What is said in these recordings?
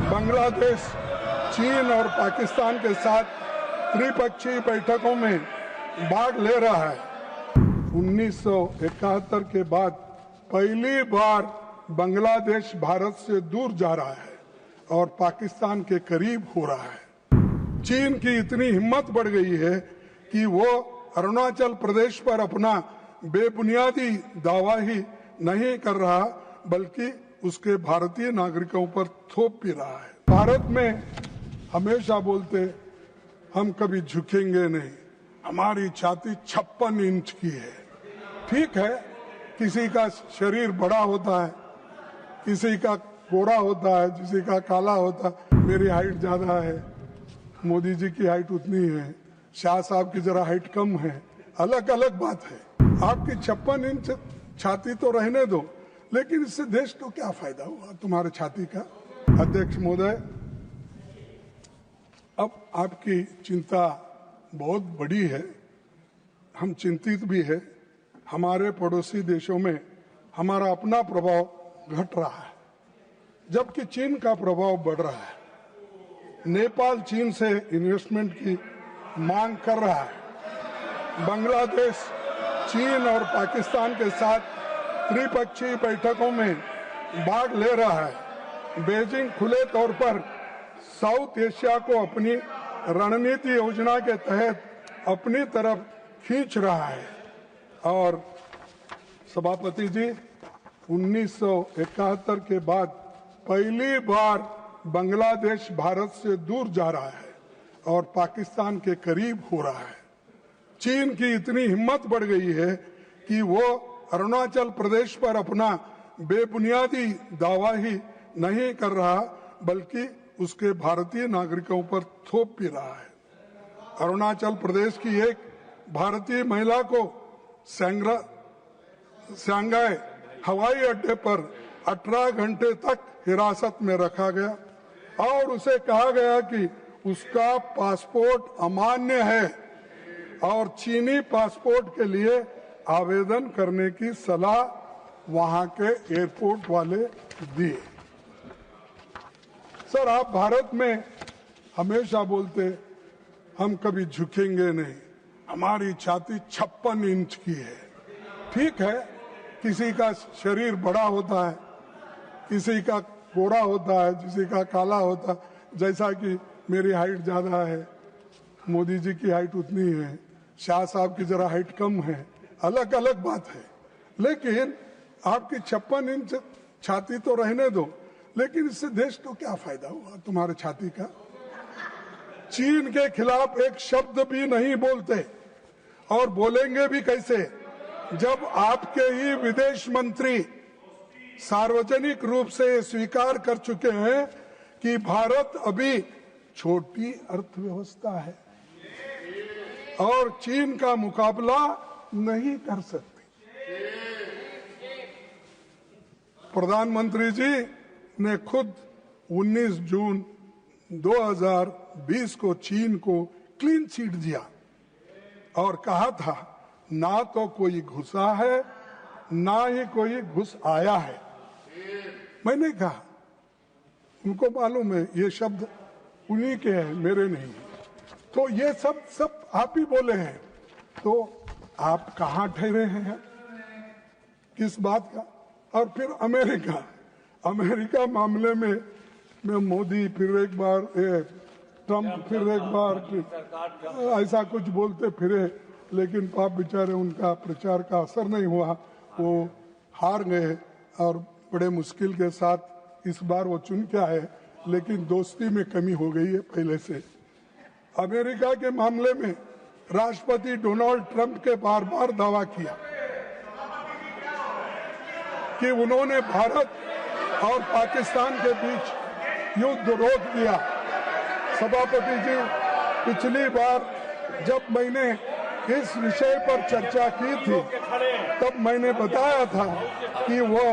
बांग्लादेश, चीन और पाकिस्तान के साथ त्रिपक्षीय बैठकों में भाग ले रहा है। 1971 के बाद पहली बार बांग्लादेश भारत से दूर जा रहा है और पाकिस्तान के करीब हो रहा है। चीन की इतनी हिम्मत बढ़ गई है कि वो अरुणाचल प्रदेश पर अपना बेबुनियादी दावा ही नहीं कर रहा, बल्कि उसके भारतीय नागरिकों पर थोप भी रहा है। भारत में हमेशा बोलते हम कभी झुकेंगे नहीं, हमारी छाती 56 इंच की है। ठीक है, किसी का शरीर बड़ा होता है, किसी का गोरा होता है, किसी का काला होता है। मेरी हाइट ज्यादा है, मोदी जी की हाइट उतनी है, शाह साहब की जरा हाइट कम है, अलग अलग बात है। आपकी 56 इंच छाती तो रहने दो, लेकिन इससे देश को क्या फायदा हुआ तुम्हारे छाती का। अध्यक्ष महोदय, अब आपकी चिंता बहुत बड़ी है, हम चिंतित भी है। हमारे पड़ोसी देशों में हमारा अपना प्रभाव घट रहा है, जबकि चीन का प्रभाव बढ़ रहा है। नेपाल चीन से इन्वेस्टमेंट की मांग कर रहा है। बांग्लादेश, चीन और पाकिस्तान के साथ त्रिपक्षीय बैठकों में भाग ले रहा है। बीजिंग खुले तौर पर साउथ एशिया को अपनी रणनीति योजना के तहत अपनी तरफ खींच रहा है। और सभापति जी, 1971 के बाद पहली बार बांग्लादेश भारत से दूर जा रहा है और पाकिस्तान के करीब हो रहा है। चीन की इतनी हिम्मत बढ़ गई है कि वो अरुणाचल प्रदेश पर अपना बेबुनियादी दावा ही नहीं कर रहा, बल्कि उसके भारतीय नागरिकों पर थोप भी रहा है। अरुणाचल प्रदेश की एक भारतीय महिला को सांघाई हवाई अड्डे पर 18 घंटे तक हिरासत में रखा गया और उसे कहा गया कि उसका पासपोर्ट अमान्य है और चीनी पासपोर्ट के लिए आवेदन करने की सलाह वहां के एयरपोर्ट वाले दिए। सर, आप भारत में हमेशा बोलते हम कभी झुकेंगे नहीं, हमारी छाती 56 इंच की है। ठीक है, किसी का शरीर बड़ा होता है, किसी का गोरा होता है, किसी का काला होता है। जैसा कि मेरी हाइट ज्यादा है, मोदी जी की हाइट उतनी है, शाह साहब की जरा हाइट कम है, अलग अलग बात है। लेकिन आपकी 56 इंच छाती तो रहने दो, लेकिन इससे देश को क्या फायदा हुआ तुम्हारे छाती का। चीन के खिलाफ एक शब्द भी नहीं बोलते और बोलेंगे भी कैसे, जब आपके ही विदेश मंत्री सार्वजनिक रूप से स्वीकार कर चुके हैं कि भारत अभी छोटी अर्थव्यवस्था है और चीन का मुकाबला नहीं कर सकती। प्रधानमंत्री जी ने खुद 19 जून 2020 को चीन को क्लीन चिट दिया और कहा था ना तो कोई घुसा है, ना ही कोई घुस आया है। मैंने कहा, उनको मालूम है ये शब्द उन्हीं के हैं, मेरे नहीं। तो ये सब आप ही बोले हैं, तो आप कहाँ ठहरे हैं, किस बात का। और फिर अमेरिका मामले में मोदी फिर एक बार, ट्रम्प फिर एक बार, ऐसा कुछ बोलते फिरे, लेकिन पाप बेचारे उनका प्रचार का असर नहीं हुआ, वो हार गए और बड़े मुश्किल के साथ इस बार वो चुन के आए, लेकिन दोस्ती में कमी हो गई है पहले से। अमेरिका के मामले में राष्ट्रपति डोनाल्ड ट्रंप के बार बार दावा किया कि उन्होंने भारत और पाकिस्तान के बीच युद्ध रोक दिया। सभापति जी, पिछली बार जब मैंने इस विषय पर चर्चा की थी, तब मैंने बताया था कि वो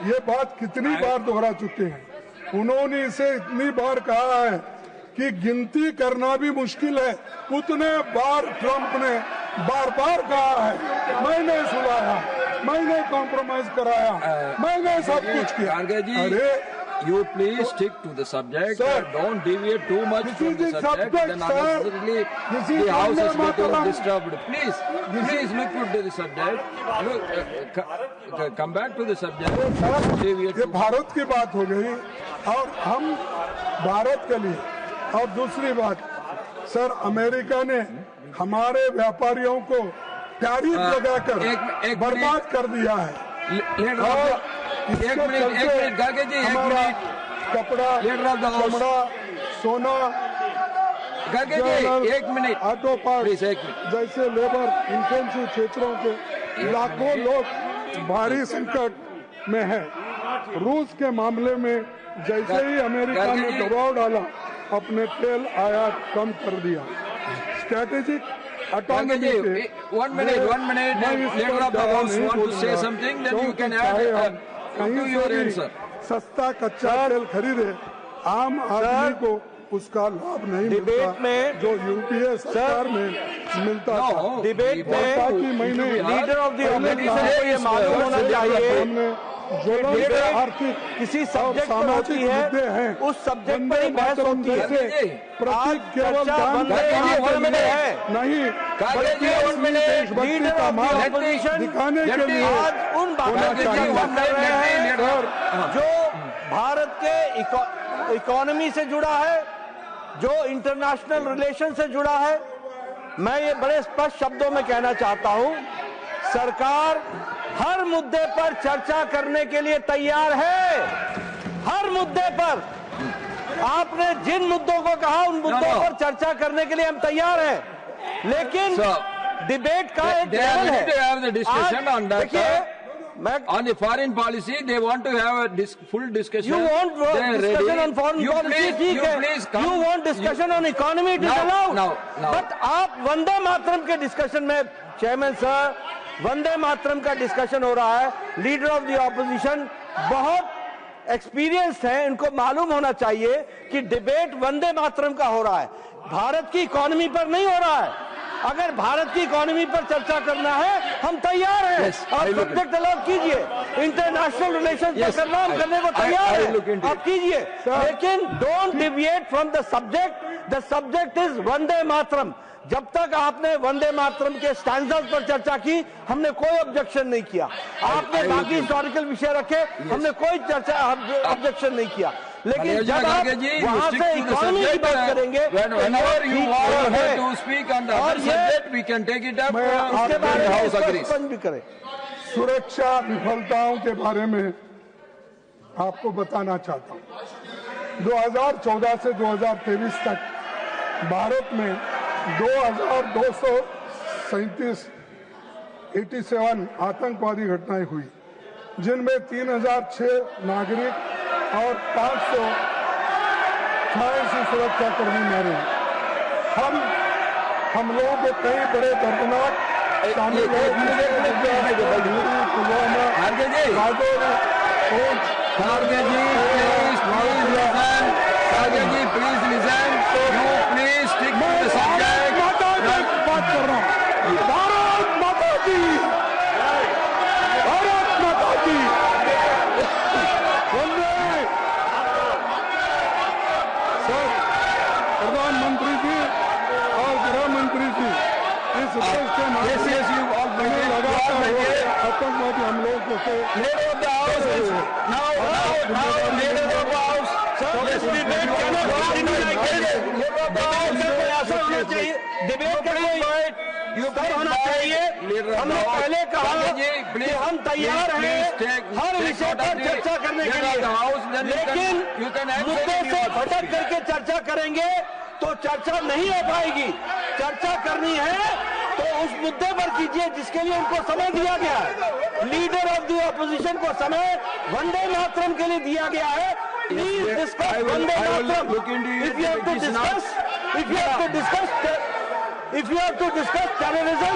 ये बात कितनी बार दोहरा चुके हैं। उन्होंने इसे इतनी बार कहा है कि गिनती करना भी मुश्किल है, उतने बार ट्रंप ने बार बार कहा है। मैंने सुनाया, मैंने कॉम्प्रोमाइज कराया, मैंने सब कुछ किया। अरे You please stick to the subject. Sir, Don't deviate too much from the subject. Then unnecessarily the house is getting disturbed. Please look to the subject. Look, come back to the subject. Deviate ये भारत की बात हो गई और हम भारत के लिए। और दूसरी बात, सर, अमेरिका ने हमारे व्यापारियों को टैरिफ लगाकर बर्बाद कर दिया है। और एक मिनट गागे जी, हमारा कपड़ा, चमड़ा, सोना, गागे जी, एक मिनट, ऑटो पार्ट प्लीज, जैसे लेबर इंटेंसिव क्षेत्रों के लाखों लोग भारी संकट में है। रूस के मामले में जैसे ही अमेरिका ने दबाव डाला, अपने तेल आयात कम कर दिया। स्ट्रैटेजिक autonomy पे 1 minute. Leader of the House want to say something, then you can add to your answer. सस्ता कच्चा तेल खरीदे, आम आदमी को उसका लाभ नहीं मिलता जो यूपीए सरकार में मिलता था। डिबेट में लीडर ऑफ द ऑपोजिशन को ये मालूम होना चाहिए जो आर्थिक किसी सब्जेक्ट पर होती है, उस सब्जेक्ट पर ही बहस होती है। प्रतीक केवल नहीं, लीडर ऑफ द ऑपोजिशन दिखाने के लिए आज उन बातों की बात कर रहे हैं जो भारत के इकोनॉमी से जुड़ा है, जो इंटरनेशनल रिलेशन से जुड़ा है। मैं ये बड़े स्पष्ट शब्दों में कहना चाहता हूं, सरकार हर मुद्दे पर चर्चा करने के लिए तैयार है। हर मुद्दे पर आपने जिन मुद्दों को कहा, उन मुद्दों पर चर्चा करने के लिए हम तैयार हैं, लेकिन डिबेट का एक लेवल है। On the foreign policy, they want to have a full discussion. You want discussion on foreign policy, ठीक है। You want discussion on economy, it is allowed. But आप वंदे मातरम के डिस्कशन में, चेयरमैन सर, वंदे मातरम का discussion हो रहा है। लीडर ऑफ द ऑपोजिशन बहुत एक्सपीरियंस है, इनको मालूम होना चाहिए कि डिबेट वंदे मातरम का हो रहा है, भारत की इकोनॉमी पर नहीं हो रहा है। अगर भारत की इकोनॉमी पर चर्चा करना है, हम तैयार हैं। आप सब्जेक्ट अलॉट कीजिए, इंटरनेशनल रिलेशन पर करना, हम करने को तैयार हैं, आप कीजिए, लेकिन don't deviate from the subject. The subject is Vande Mataram. जब तक आपने वंदे मातरम के स्टैंडर्ड पर चर्चा की, हमने कोई ऑब्जेक्शन नहीं किया। आपने बाकी हिस्टोरिकल विषय रखे, हमने कोई चर्चा ऑब्जेक्शन नहीं किया। लेकिन जब आप वहां से इकोनॉमी की बात करेंगे, उसके बारे में स्पष्ट भी करें। सुरक्षा विफलताओं के बारे में आपको बताना चाहता हूं। 2014 से 2023 तक भारत में 2237 आतंकवादी घटनाएं हुई, जिनमें 3006 नागरिक और 586 सुरक्षाकर्मी मरे। हम लोगों को कई बड़े दर्दनाक शामिल बात कर रहा हूं। भारत माता की, भारत माता की। सर, प्रधानमंत्री जी और गृह मंत्री जी इस देश के मामले लगातार आतंकवादी हमलों को डिबेट करना होना चाहिए। हमने पहले कहा कि हम तैयार हैं हर विषय पर चर्चा करने के लिए, लेकिन मुद्दे से भटक करके चर्चा करेंगे तो चर्चा नहीं हो पाएगी। चर्चा करनी है तो उस मुद्दे पर कीजिए जिसके लिए उनको समय दिया गया है। लीडर ऑफ द ऑपोजिशन को समय वंदे मातरम के लिए दिया गया है। Please discuss Vande Mataram. If you have to discuss terrorism,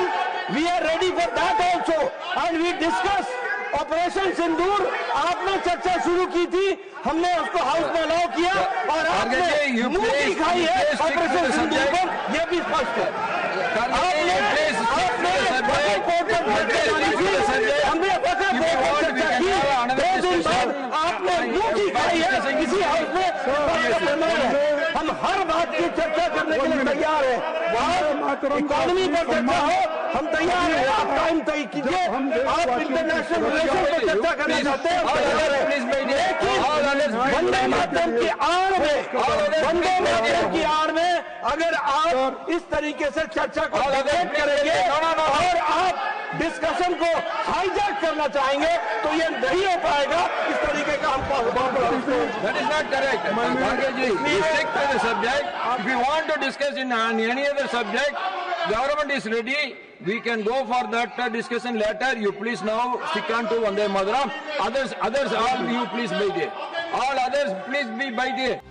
we are ready for that also, and we discuss operation Sindoor. आपने चर्चा शुरू की थी, हमने उसको हाउस में अलाउ किया और आपने मुंह दिखाई है ऑपरेशन सिंदूर पर, यह भी स्पष्ट है। हमने वक्फ बोर्ड पर चर्चा की, 2 दिन बाद आपने मुंह दिखाई ही है किसी हाउस में मेहमान है। हम हर बात की चर्चा करने के लिए तैयार हैं। इकोनॉमी पर चर्चा हो, हम तैयार हैं। आप टाइम तय कीजिए। आप इंटरनेशनल रिलेशन पर चर्चा करना चाहते हैं, लेकिन वंदे मातरम की आड़ में, वंदे मातरम की आड़ में अगर आप इस तरीके से चर्चा को डिबेट करेंगे और आप डिस्कशन को हाईजैक करना चाहेंगे तो ये नहीं हो पाएगा। इस तरीके का हम That is not correct. Bhangaji, you stick to the subject. If you want to discuss on any other subject, government is ready. We can go for that discussion later. You please now stick on to Vande Mataram. Others, all you please by there. All others, please be by there.